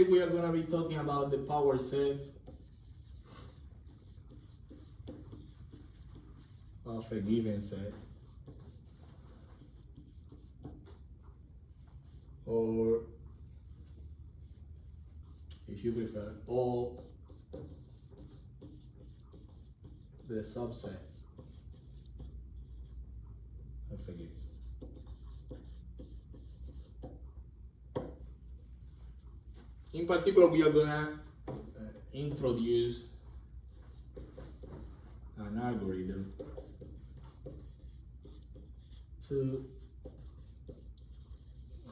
we are gonna be talking about the power set of a given set, or if you prefer, all the subsets of a given set. In particular, we are gonna introduce an algorithm to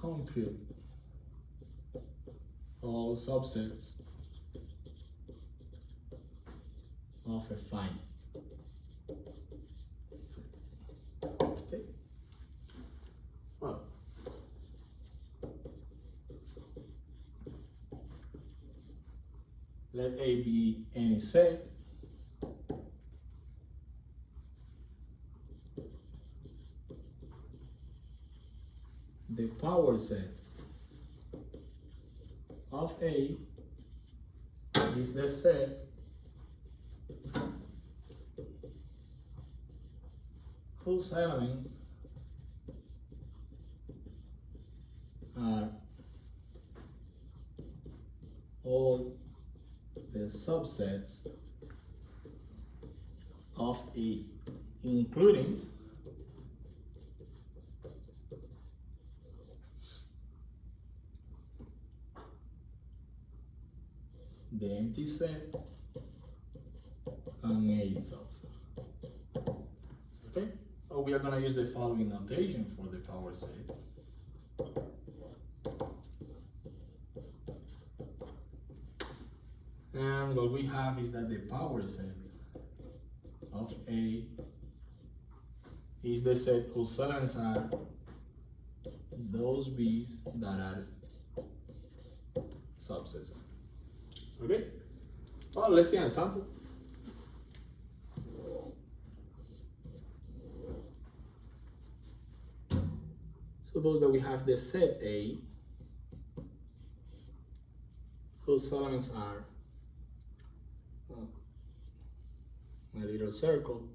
compute all subsets of a finite set. Okay. Well, let A be any set the power set of A is the set whose elements are all the subsets of A, including the empty set and A itself. Okay, so we are going to use the following notation for the power set. And what we have is that the power set of A is the set whose elements are those B's that are subsets. Okay? Well, let's see an example. Suppose that we have the set A whose elements are a little circle,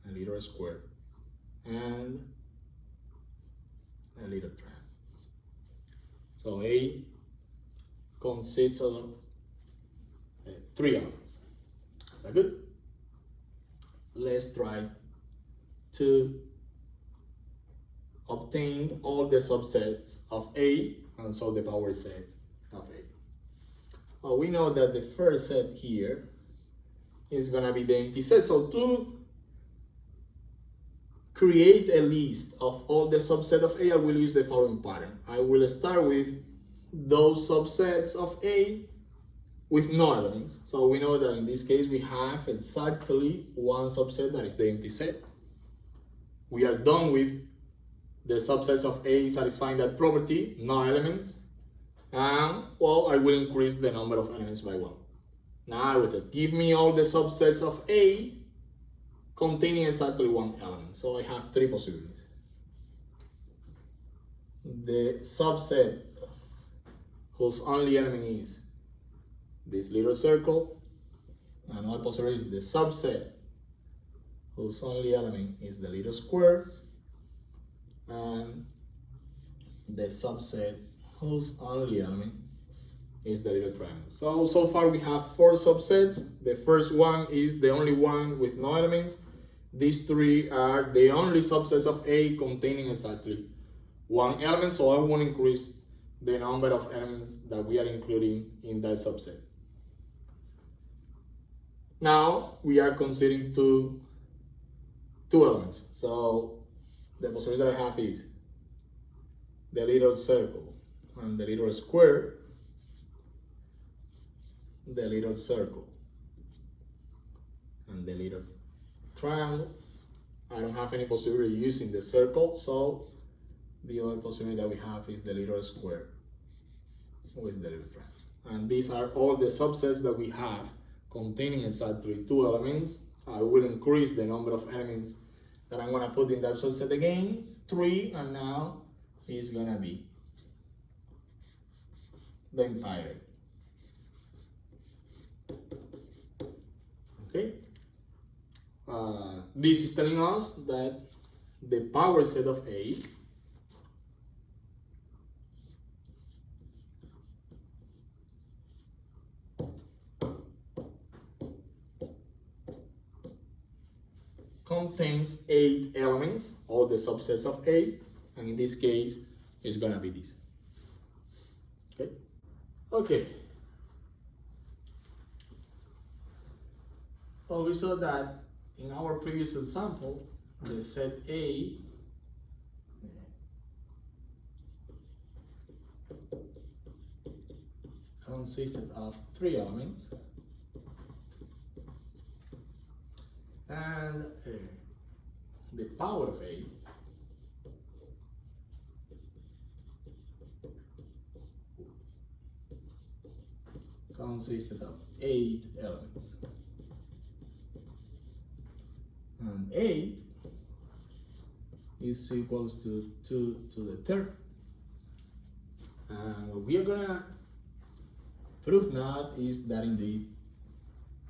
a little square, and a little triangle. So A consists of 3 elements. Is that good? Let's try to obtain all the subsets of A and solve the power set of A. We know that the first set here is going to be the empty set. So to create a list of all the subsets of A, I will use the following pattern. I will start with those subsets of A with no elements. So we know that in this case we have exactly one subset, that is the empty set. We are done with the subsets of A satisfying that property, no elements. And well, I will increase the number of elements by 1. Now I will say, give me all the subsets of A containing exactly 1 element. So I have 3 possibilities. The subset whose only element is this little circle. Another possibility is the subset whose only element is the little square. And the subset whose only element is the little triangle. So far we have 4 subsets. The first one is the only one with no elements. These 3 are the only subsets of A containing exactly 1 element. So I won't increase the number of elements that we are including in that subset. Now we are considering two elements. So the possibility that I have is the little circle and the little square, the little circle and the little triangle. I don't have any possibility using the circle, so the other possibility that we have is the little square with the little triangle. And these are all the subsets that we have containing exactly 2 elements. I will increase the number of elements that I'm going to put in that subset again, 3, and now it's going to be the entire. Okay? This is telling us that the power set of A contains 8 elements, all the subsets of A, and in this case, it's gonna be this. Okay? Okay. So we saw that in our previous example, the set A consisted of 3 elements, and the power of A consisted of 8 elements. And 8 is equals to 2 to the third. And what we are gonna prove now is that indeed,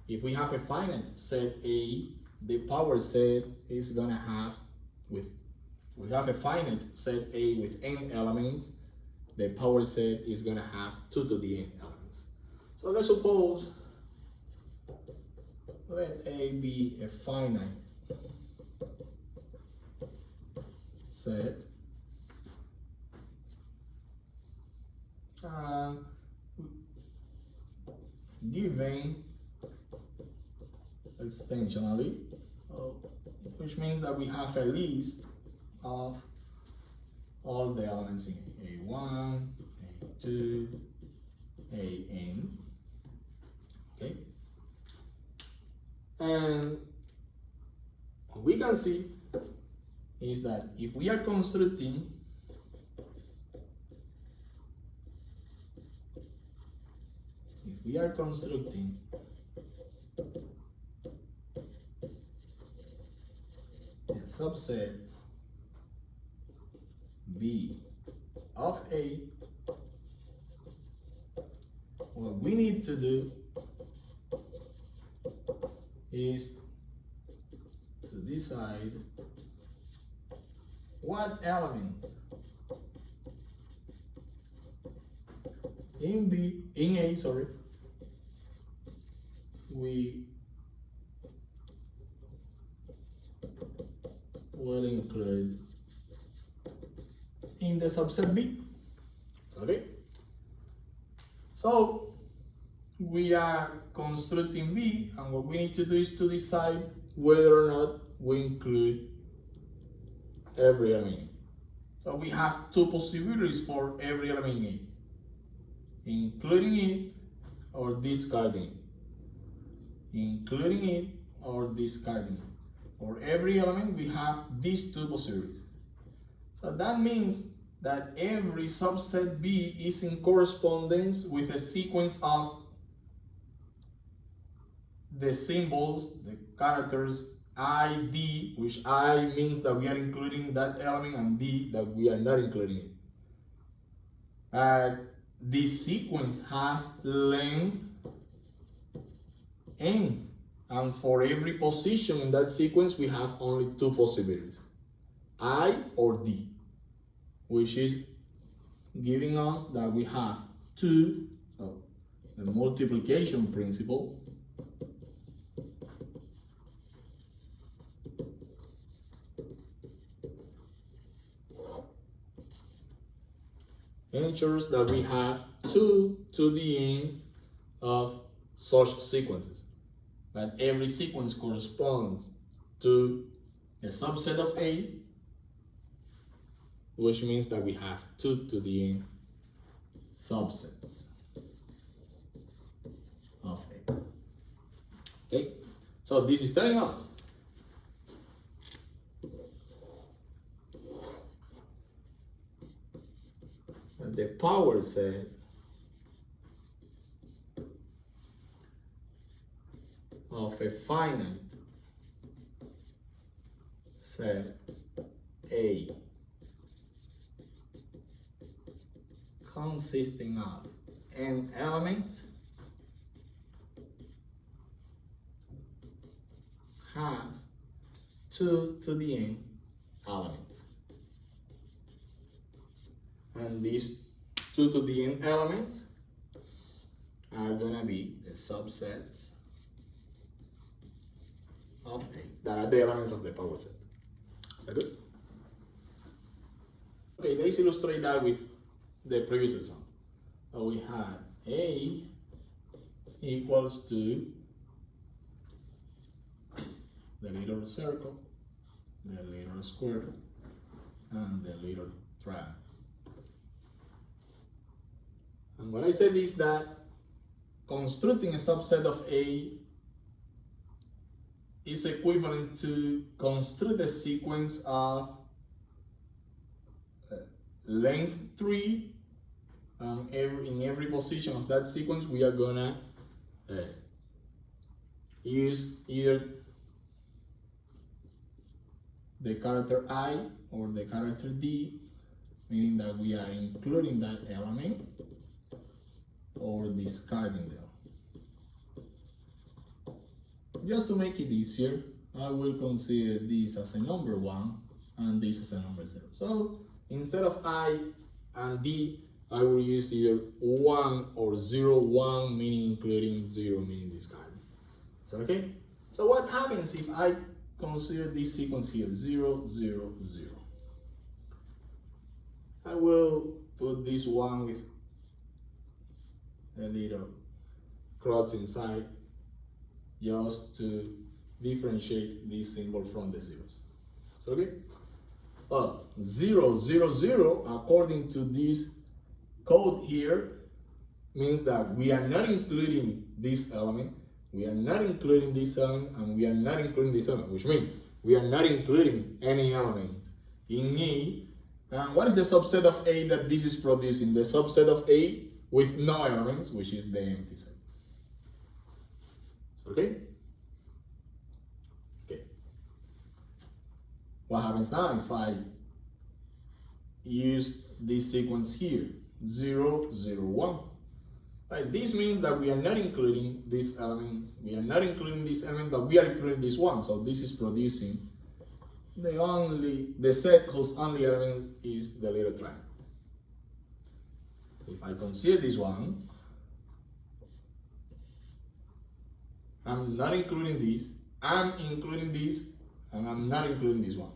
if we have a finite set A, the power set is gonna have, we have a finite set A with n elements, the power set is gonna have 2 to the n elements. So let's suppose, let A be a finite set, given extensionally, which means that we have a list of all the elements in A1, A2, AN. Okay? And what we can see is that if we are constructing a subset B of A, what we need to do is to decide what elements in A, we will include in the subset B. Okay? So we are constructing B, and what we need to do is to decide whether or not we include every element. So we have 2 possibilities for every element in A: including it or discarding it. Including it or discarding it. For every element, we have these 2 possibilities. So that means that every subset B is in correspondence with a sequence of the symbols, the characters I, D, which I means that we are including that element, and D that we are not including it. This sequence has length n, and for every position in that sequence we have only 2 possibilities, I or D, which is giving us that we have 2, the multiplication principle, ensures that we have 2 to the n of such sequences. That every sequence corresponds to a subset of A, which means that we have 2 to the n subsets of A. Okay, so this is telling us that the power set of a finite set A consisting of n elements has 2 to the n elements. And these 2 to the n elements are gonna be the subsets of A, that are the elements of the power set. Is that good? Okay, let's illustrate that with the previous example. So we had A equals to the little circle, the little square, and the little triangle. And what I said is that constructing a subset of A is equivalent to construct a sequence of length 3. In every position of that sequence, we are gonna use either the character I or the character D, meaning that we are including that element or discarding them. Just to make it easier, I will consider this as a number 1 and this as a number 0. So instead of I and D, I will use either 1 or 0, 1 meaning including, 0 meaning discarding. Is that okay? So what happens if I consider this sequence here, 0, 0, 0? I will put this one with a little cross inside just to differentiate this symbol from the zeros. So okay? 0, 0, 0, according to this code here, means that we are not including this element, we are not including this element, and we are not including this element, which means we are not including any element in A. And what is the subset of A that this is producing? The subset of A with no elements, which is the empty set. Okay? Okay. What happens now if I use this sequence here? 0, 0, 1. Right, this means that we are not including these elements, we are not including this element, but we are including this one. So this is producing the set whose only element is the little triangle. If I consider this one, I'm not including this, I'm including this, and I'm not including this one,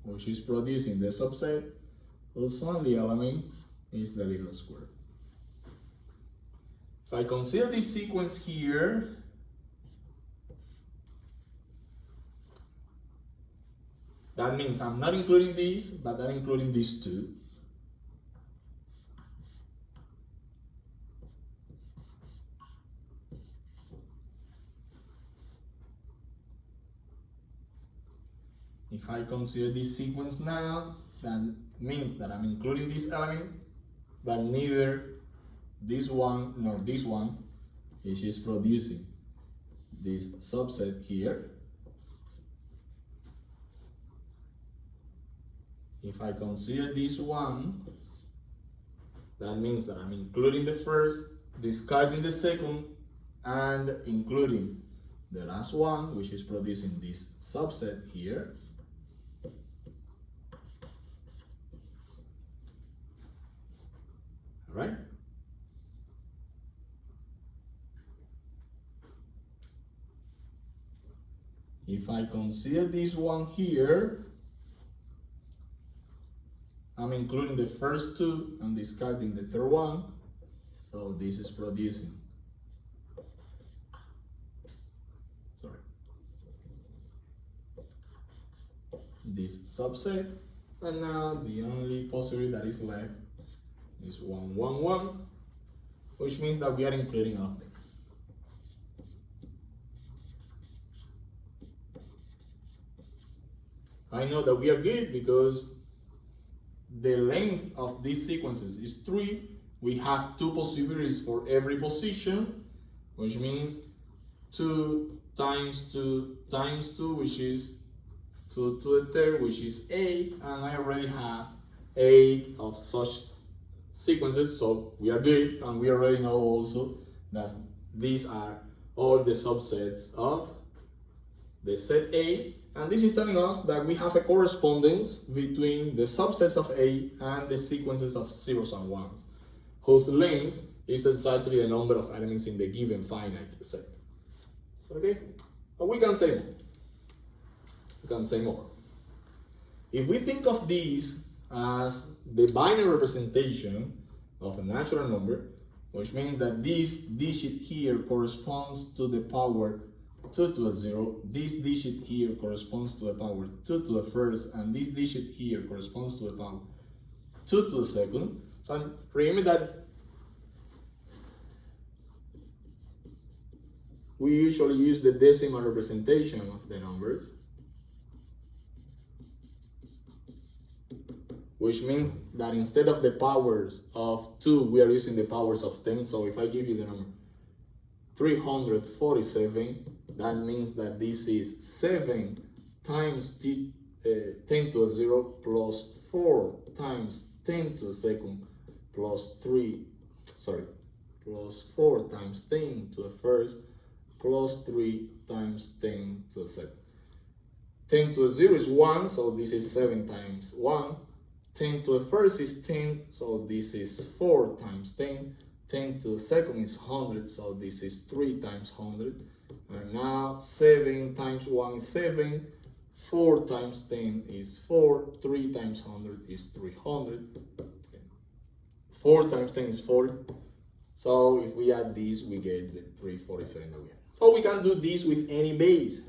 which is producing the subset whose only element is the little square. If I consider this sequence here, that means I'm not including this, but I'm including these two. If I consider this sequence now, that means that I'm including this element, but neither this one nor this one, which is producing this subset here. If I consider this one, that means that I'm including the first, discarding the second, and including the last one, which is producing this subset here. All right? If I consider this one here, I'm including the first two and discarding the third one. So this is producing, this subset. And now the only possibility that is left is 1, 1, 1, which means that we are including all of them. I know that we are good because the length of these sequences is 3. We have 2 possibilities for every position, which means 2 times 2 times 2, which is 2 to the third, which is 8, and I already have 8 of such sequences, so we are good, and we already know also that these are all the subsets of the set A, and this is telling us that we have a correspondence between the subsets of A and the sequences of zeros and ones, whose length is exactly the number of elements in the given finite set. So, okay, but we can say more. We can say more. If we think of these as the binary representation of a natural number, which means that this digit here corresponds to the power 2 to the 0, this digit here corresponds to the power 2 to the first, and this digit here corresponds to the power 2 to the second. So remember that we usually use the decimal representation of the numbers, which means that instead of the powers of 2, we are using the powers of 10. So if I give you the number 347, that means that this is 7 times 10 to the 0 plus 4 times 10 to the second plus 4 times 10 to the first plus 3 times 10 to the second. 10 to the 0 is 1, so this is 7 times 1. 10 to the first is 10, so this is 4 times 10. 10 to the second is 100, so this is 3 times 100. And now 7 times 1 is 7, 4 times 10 is 4, 3 times 100 is 300, 4 times 10 is 40. So if we add these, we get the 347 that we have. So we can do this with any base,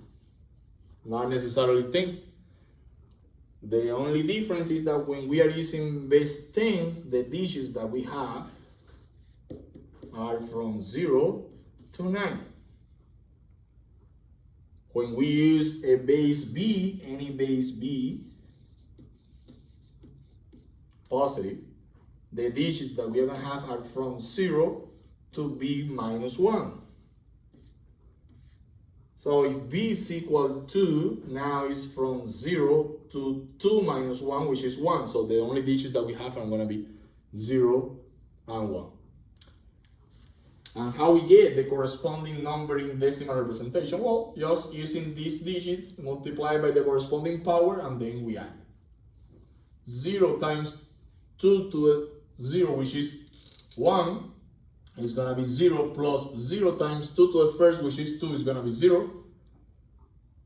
not necessarily 10. The only difference is that when we are using base 10s, the digits that we have are from 0 to 9. When we use a base B, any base B, positive, the digits that we are going to have are from 0 to B minus 1. So if B is equal to, now is from 0 to 2 minus 1, which is 1. So the only digits that we have are going to be 0 and 1. And how we get the corresponding number in decimal representation? Well, just using these digits multiplied by the corresponding power, and then we add. 0 times 2 to the 0, which is 1, is going to be 0, plus 0 times 2 to the first, which is 2, is going to be 0,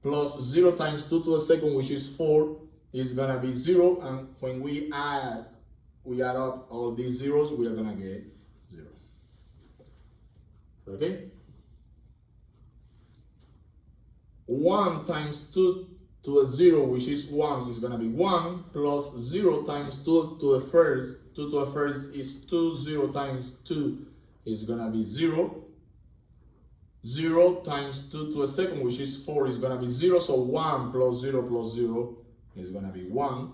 plus 0 times 2 to the second, which is 4, is going to be 0, and when we add up all these zeros, we are going to get 0. Okay? 1 times 2 to the 0, which is 1, is going to be 1, plus 0 times 2 to the first. 2 to the first is 2, 0 times 2 is going to be 0. 0 times 2 to the second, which is 4, is going to be 0. So 1 plus 0 is going to be 1.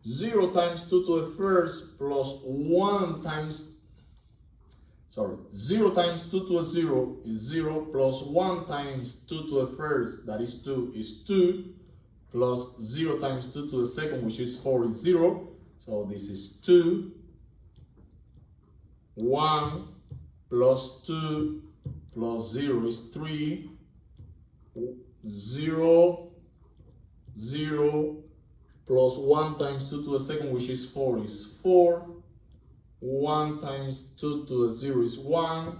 0 times 2 to the first plus 0 times 2 to the 0 is 0, plus 1 times 2 to the first, that is 2, is 2, plus 0 times 2 to the second, which is 4, is 0. So this is 2. 1 plus 2 plus 0 is 3. 0, 0 plus 1 times 2 to the second, which is 4, is 4. 1 times 2 to the 0 is 1,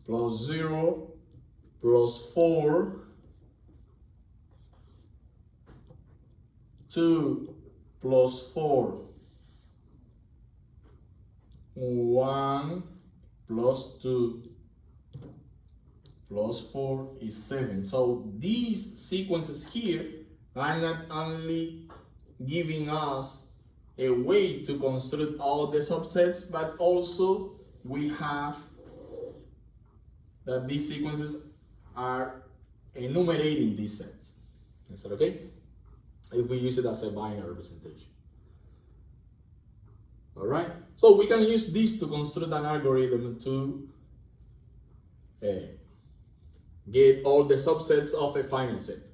plus 0, plus 4, 2 plus 4, 1 plus 2 plus 4 is 7. So these sequences here are not only giving us a way to construct all the subsets, but also we have that these sequences are enumerating these sets. Is that okay? If we use it as a binary representation. All right. So we can use this to construct an algorithm to get all the subsets of a finite set.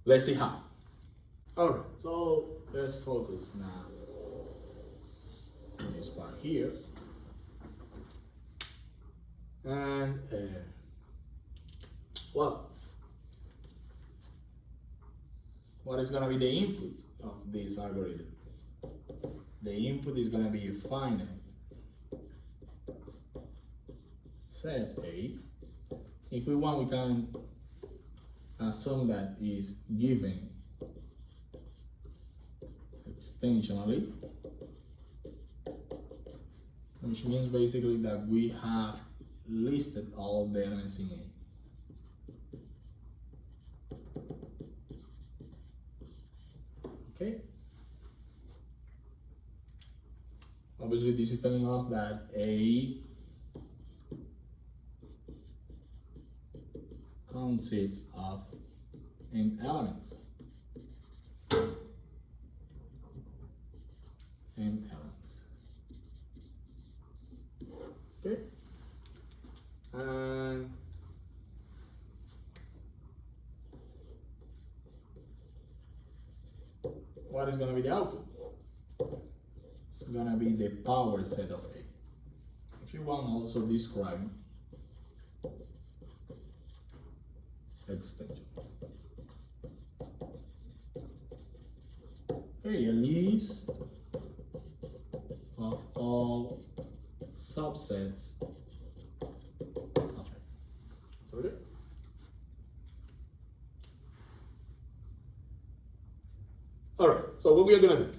Let's see how. All right. So let's focus now. this part here, and well, what is going to be the input of this algorithm? The input is going to be a finite set A. If we want, we can assume that is given extensionally, which means basically that we have listed all the elements in A. Okay. Obviously, this is telling us that A consists of n elements. N elements. Okay. And what is going to be the output? It's going to be the power set of A. If you want, also describe extension. Okay, a list of all subsets of A. So okay. All right, so what we are going to do?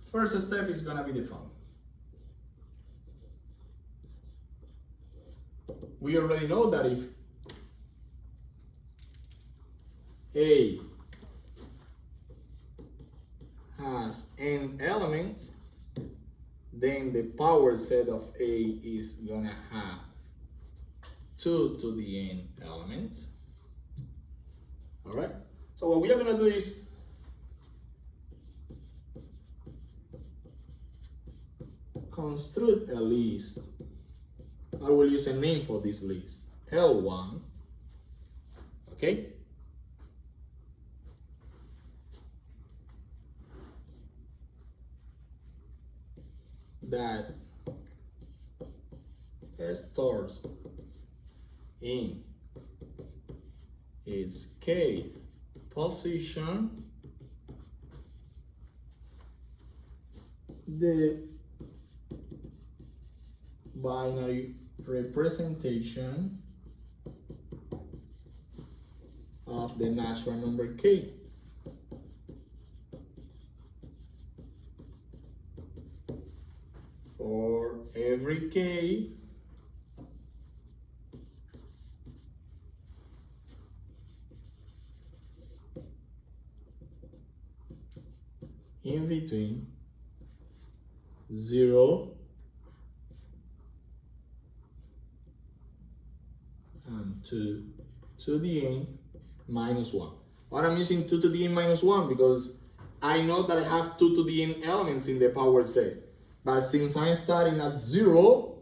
First step is going to be the following. We already know that if A has n elements, then the power set of A is going to have 2 to the n elements. All right? So what we are going to do is construct a list. I will use a name for this list, L1. Okay? That stores in its k position the binary representation of the natural number k. For every k in between 0 and 2 to the n minus 1. Why I'm using 2 to the n minus 1? Because I know that I have 2 to the n elements in the power set. But since I'm starting at 0,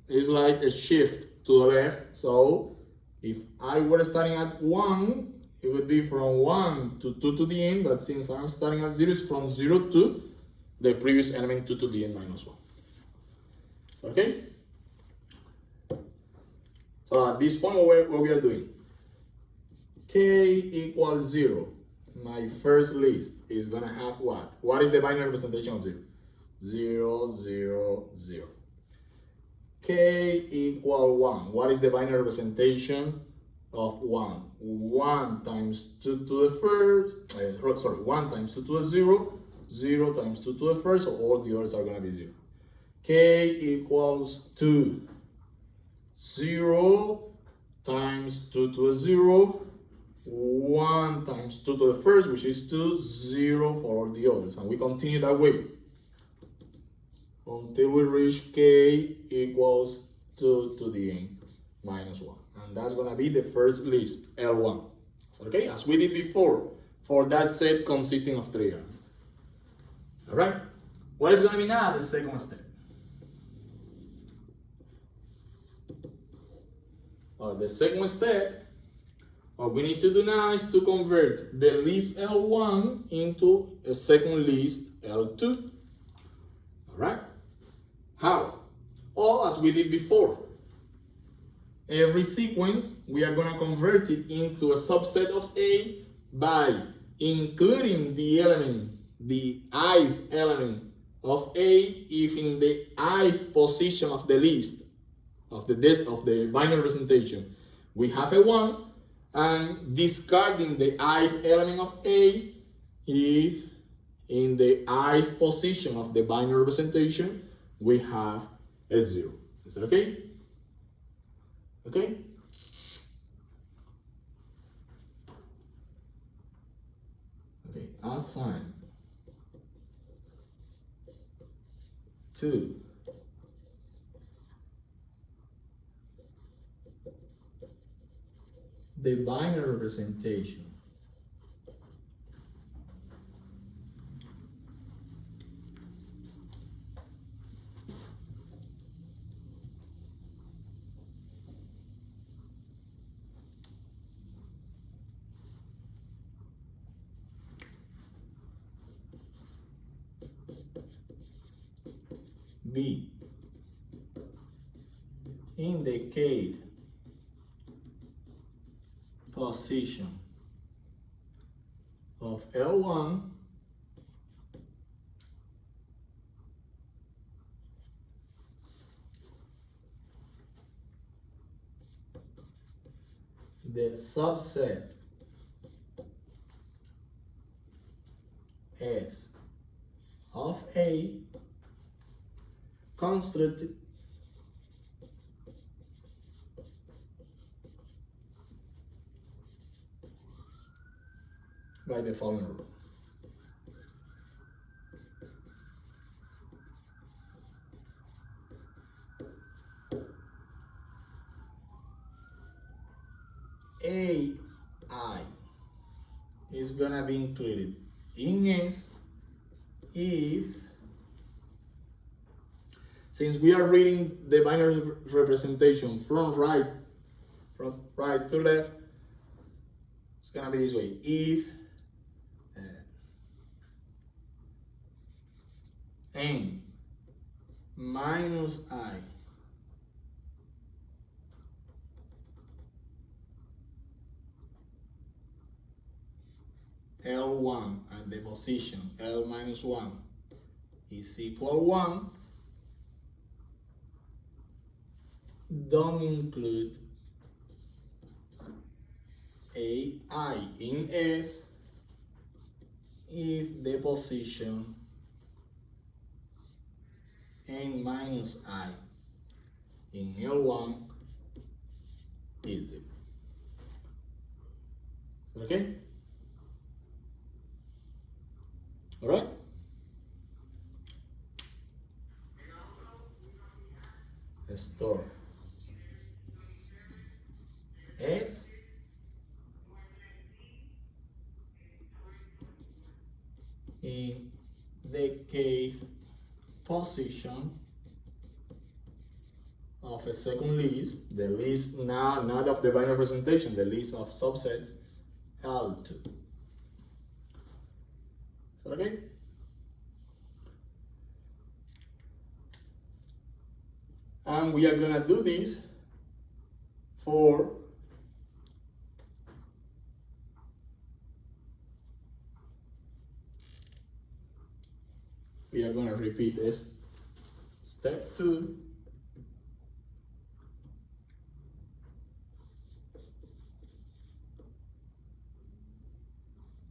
it's like a shift to the left. So if I were starting at 1, it would be from 1 to 2 to the n. But since I'm starting at 0, it's from 0 to the previous element 2 to the n minus 1. Is that okay? So at this point, what we are doing? K equals 0. My first list is going to have what? What is the binary representation of 0? 0, 0, 0. K equal 1. What is the binary representation of 1? 1 times 2 to the first, 1 times 2 to the 0, 0 times 2 to the first, so all the others are going to be 0. K equals 2. 0 times 2 to the 0, 1 times 2 to the first, which is 2, 0 for all the others. And we continue that way until we reach k equals 2 to the n minus 1. And that's going to be the first list, L1. So, okay, as we did before, for that set consisting of 3 elements. All right? What is going to be now the second step? Well, the second step, what we need to do now is to convert the list L1 into a second list L2. All right? How? Or as we did before, every sequence we are going to convert it into a subset of A by including the element, the ith element of A, if in the ith position of the list of the binary representation we have a 1, and discarding the ith element of A if in the ith position of the binary representation we have a 0. Is that okay? Okay? Okay, assigned to the binary representation B indicate position of L1 the subset S of A constructed by the following rule. AI is gonna be included in S if, since we are reading the binary representation from right to left, it's gonna be this way. If n minus I L1 at the position L minus 1 is equal 1, don't include AI in S if the position n minus I in L1 is 0. Okay? All right? Store S in the kth position of a second list, the list now not of the binary representation, the list of subsets L2. Is that okay? And we are gonna do this for we are gonna repeat this step 2.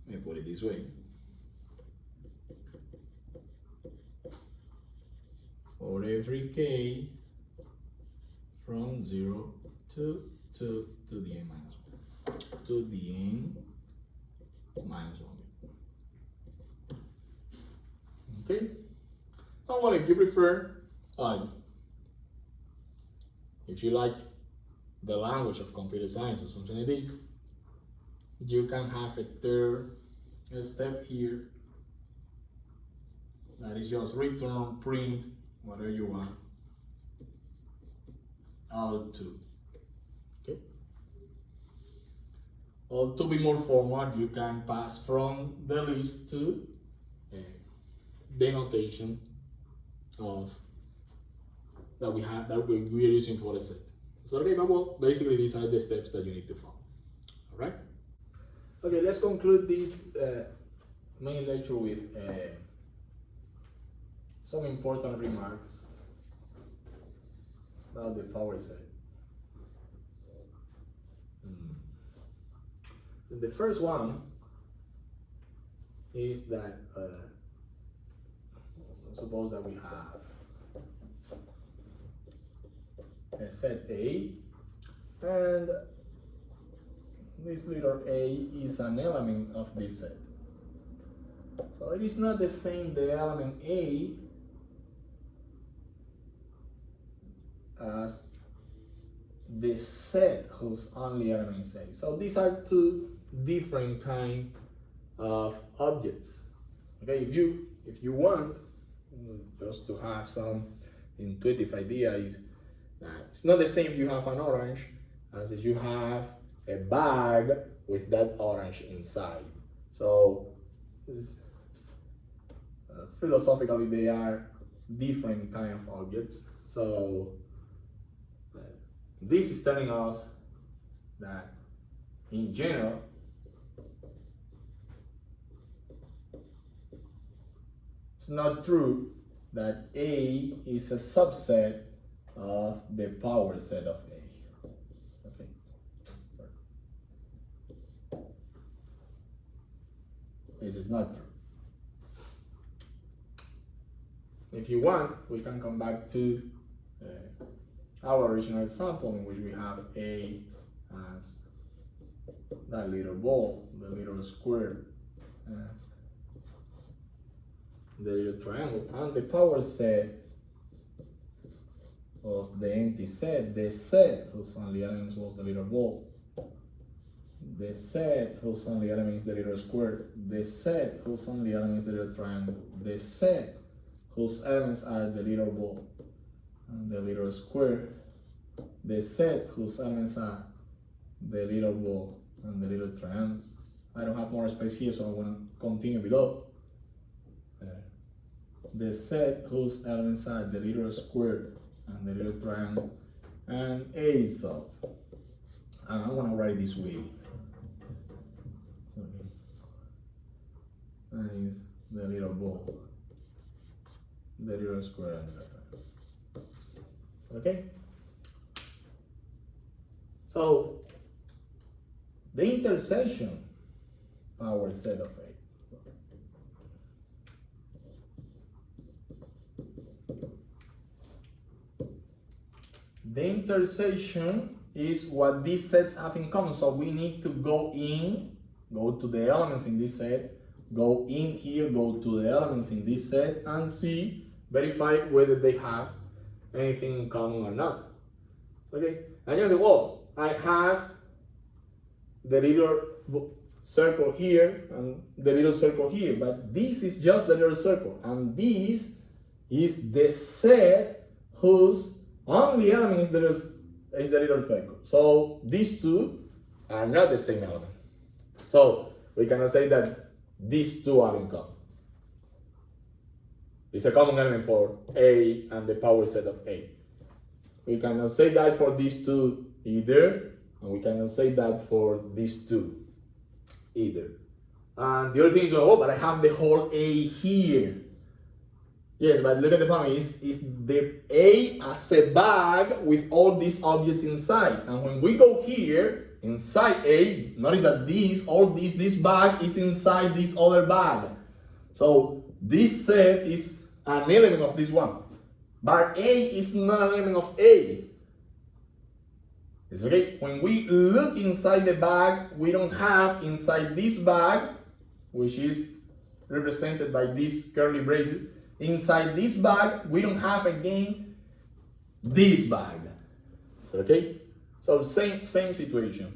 Let me put it this way. For every k from 0 to 2 to the n minus 1, to the n minus 1. Okay? And well, if you prefer, if you like the language of computer science or something like this, you can have a third step here that is just return, print, whatever you want, L2. Okay? Or to be more formal, you can pass from the list to the notation of that we are using for the set. So okay, well, basically these are the steps that you need to follow. All right. Okay, let's conclude this main lecture with some important remarks about the power set. The first one is that suppose that we have a set A, and this letter A is an element of this set. So it is not the same, the element A, as the set whose only element is A. So these are two different kind of objects. Okay, if you want just to have some intuitive idea, is that it's not the same if you have an orange as if you have a bag with that orange inside. So philosophically they are different kind of objects. So this is telling us that in general it's not true that A is a subset of the power set of A. Okay. This is not true. If you want, we can come back to our original example in which we have A as that little ball, the little square, the little triangle, and the power set was the empty set, the set whose only elements was the little ball, the set whose only element is the little square, the set whose only element is the little triangle, the set whose elements are the little ball and the little square, the set whose elements are the little ball and the little triangle. I don't have more space here, so I'm going to continue below. The set whose elements are the little square and the little triangle, and A itself. And I'm going to write it this way. Okay. And is the little ball, the little square, and the little triangle. Okay? So, the intersection power set of A. The intersection is what these sets have in common. So we need to go to the elements in this set, go in here, go to the elements in this set, and see, verify whether they have anything in common or not. Okay? And you say, well, I have the little circle here and the little circle here, but this is just the little circle, and this is the set whose only element is the little circle. So these two are not the same element. So we cannot say that these two are in common. It's a common element for A and the power set of A. We cannot say that for these two either, and we cannot say that for these two either. And the other thing is, oh, but I have the whole A here. Yes, but look at the family. It's the A as a bag with all these objects inside. And when we go here, inside A, notice that this bag is inside this other bag. So this set is an element of this one. But A is not an element of A. It's okay? When we look inside the bag, we don't have inside this bag, which is represented by these curly braces. Inside this bag, we don't have again this bag. Is that okay? So same situation.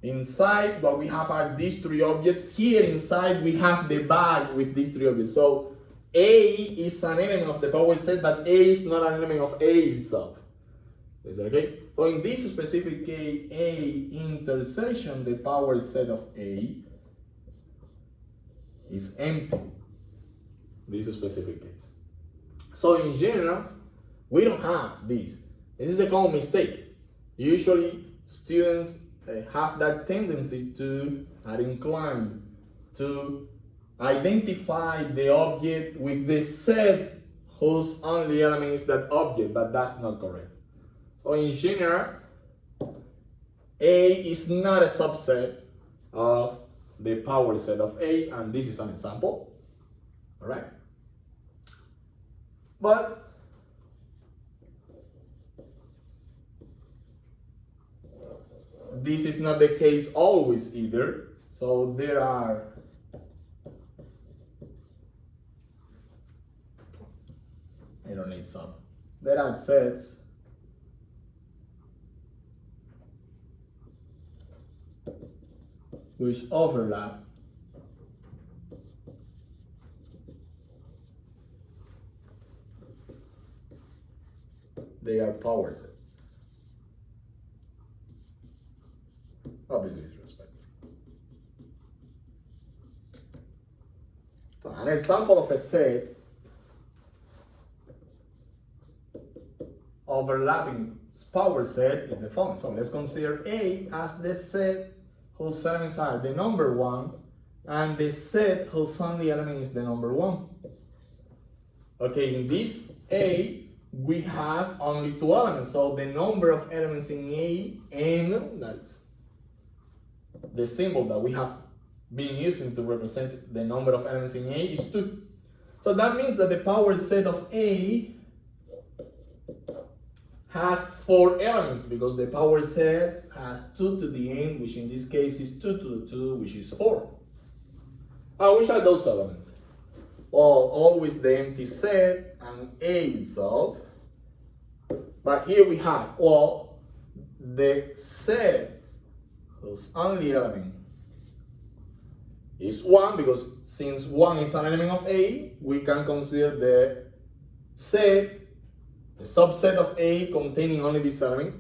Inside, what we have are these three objects. Here inside, we have the bag with these three objects. So A is an element of the power set, but A is not an element of A itself. Is that okay? So in this specific case, A intersection, the power set of A is empty. This specific case. So in general, we don't have this. This is a common mistake. Usually students have that tendency to, are inclined to identify the object with the set whose only element is that object, but that's not correct. So in general, A is not a subset of the power set of A, and this is an example. All right? But this is not the case always either. So there are I don't need some. There are sets which overlap they are power sets. Obviously with respect. An example of a set overlapping power set is the following. So let's consider A as the set whose elements are the number 1 and the set whose only element is the number 1. Okay, in this A, we have only 2 elements. So the number of elements in A, n, that is the symbol that we have been using to represent the number of elements in A is 2. So that means that the power set of A has 4 elements because the power set has 2 to the n, which in this case is 2 to the 2, which is 4. Which are those elements? Well, always the empty set and A itself. But here we have, well, the set whose only element is 1, because since 1 is an element of A, we can consider the set, the subset of A containing only this element,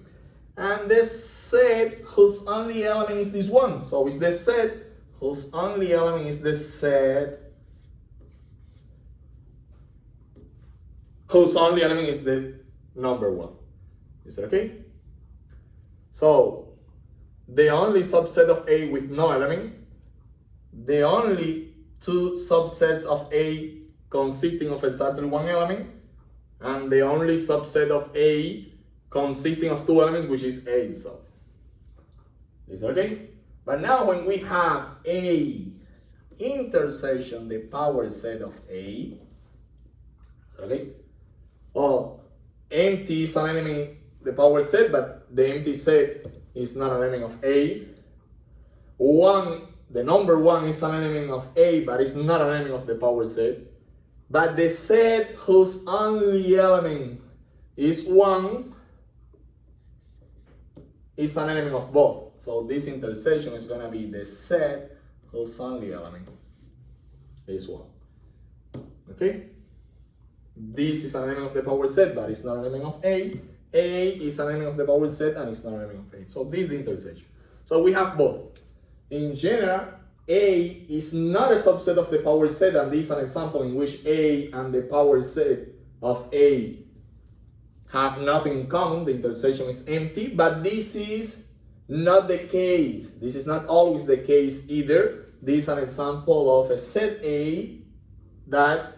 and the set whose only element is this one. So it's the set whose only element is the set whose only element is the number 1. Is that okay? So the only subset of A with no elements, the only 2 subsets of A consisting of exactly 1 element, and the only subset of A consisting of 2 elements, which is A itself. Is that okay? But now when we have A intersection the power set of A, is that okay? Oh, empty is an element, the power set, but the empty set is not an element of A. 1, the number 1 is an element of A, but it's not an element of the power set. But the set whose only element is 1 is an element of both. So this intersection is going to be the set whose only element is 1. Okay? This is an element of the power set, but it's not an element of A. A is an element of the power set, and it's not an element of A. So this is the intersection. So we have both. In general, A is not a subset of the power set, and this is an example in which A and the power set of A have nothing in common. The intersection is empty, but this is not the case. This is not always the case either. This is an example of a set A that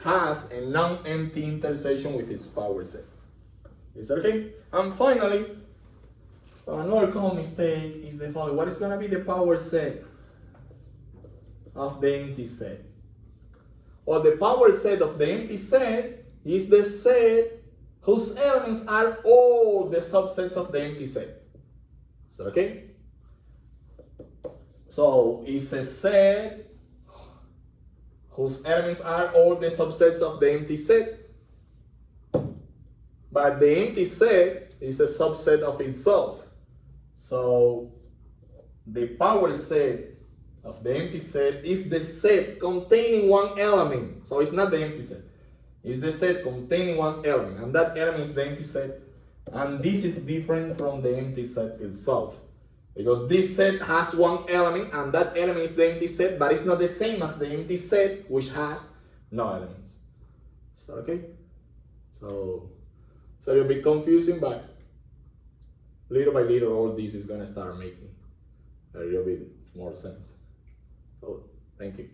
has a non-empty intersection with its power set. Is that okay? And finally, another common mistake is the following. What is going to be the power set of the empty set? Well, the power set of the empty set is the set whose elements are all the subsets of the empty set. Is that okay? So it's a set whose elements are all the subsets of the empty set. But the empty set is a subset of itself. So the power set of the empty set is the set containing 1 element. So it's not the empty set. It's the set containing 1 element. And that element is the empty set. And this is different from the empty set itself. Because this set has 1 element, and that element is the empty set, but it's not the same as the empty set, which has no elements. Is that okay? So it's a little bit confusing, but little by little, all this is gonna start making a little bit more sense. So thank you.